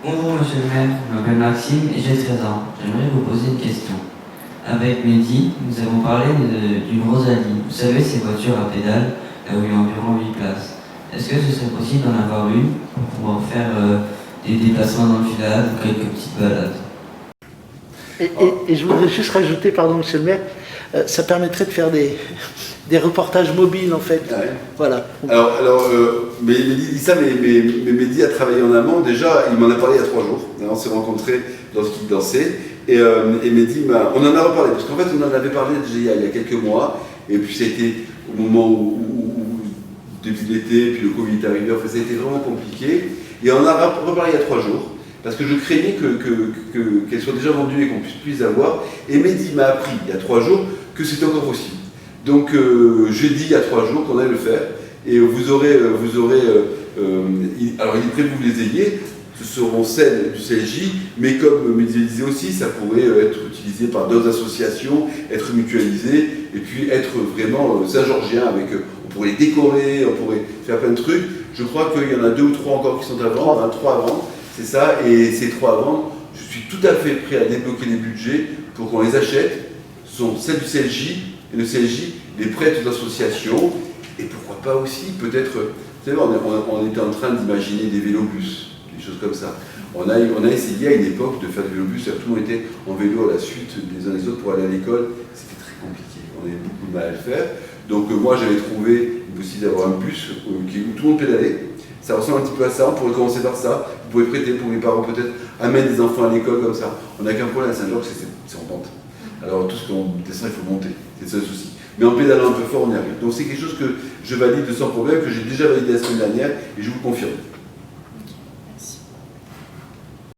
Bonjour monsieur le maire, je m'appelle Maxime et j'ai 13 ans. J'aimerais vous poser une question. Avec Mehdi, nous avons parlé d'une Rosalie. Vous savez, ces voitures à pédales, là où il y a environ 8 places. Est-ce que ce serait possible d'en avoir une pour pouvoir faire des déplacements dans le village ou quelques petites balades? Et je voudrais juste rajouter, pardon monsieur le maire, ça permettrait de faire des reportages mobiles en fait. Ouais. Voilà. Mais Mehdi dit ça, mais Mehdi a travaillé en amont. Déjà, il m'en a parlé il y a 3 jours. On s'est rencontrés lorsqu'il dansait. Et Mehdi on en a reparlé, parce qu'en fait, on en avait parlé déjà il y a quelques mois. Et puis, ça a été au moment où début d'été, puis le Covid est arrivé. Enfin, ça a été vraiment compliqué. Et on en a reparlé il y a 3 jours. Parce que je craignais qu'elle soit déjà vendue et qu'on puisse avoir. Et Mehdi m'a appris il y a 3 jours que c'était encore possible. Donc j'ai dit il y a 3 jours qu'on allait le faire. Et vous aurez alors il est prévu que vous les ayez. Ce seront celles du CLJ, mais comme Mehdi le disait aussi, ça pourrait être utilisé par d'autres associations, être mutualisé, et puis être vraiment Saint-Georgien avec. On pourrait les décorer, on pourrait faire plein de trucs. Je crois qu'il y en a 2 ou 3 encore qui sont à vendre, 3 à vendre. C'est ça, et ces 3 à vendre, je suis tout à fait prêt à débloquer les budgets pour qu'on les achète. Ce sont celles du CLJ, et le CLJ les prête aux associations, et pourquoi pas aussi, peut-être, vous savez, on était en train d'imaginer des vélobus, des choses comme ça. On a essayé à une époque de faire des vélobus, tout le monde était en vélo à la suite des uns des autres pour aller à l'école, c'était très compliqué, on avait beaucoup de mal à le faire. Donc moi j'avais trouvé une possibilité d'avoir un bus où tout le monde pédalait. Ça ressemble un petit peu à ça, on pourrait commencer par ça. Vous pouvez prêter pour les parents peut-être, amener des enfants à l'école comme ça. On n'a qu'un problème à Saint-Georges, c'est en pente. Alors tout ce qu'on descend, il faut monter, c'est ça le souci. Mais en pédalant un peu fort, on y arrive. Donc c'est quelque chose que je valide sans problème, que j'ai déjà validé la semaine dernière, et je vous le confirme.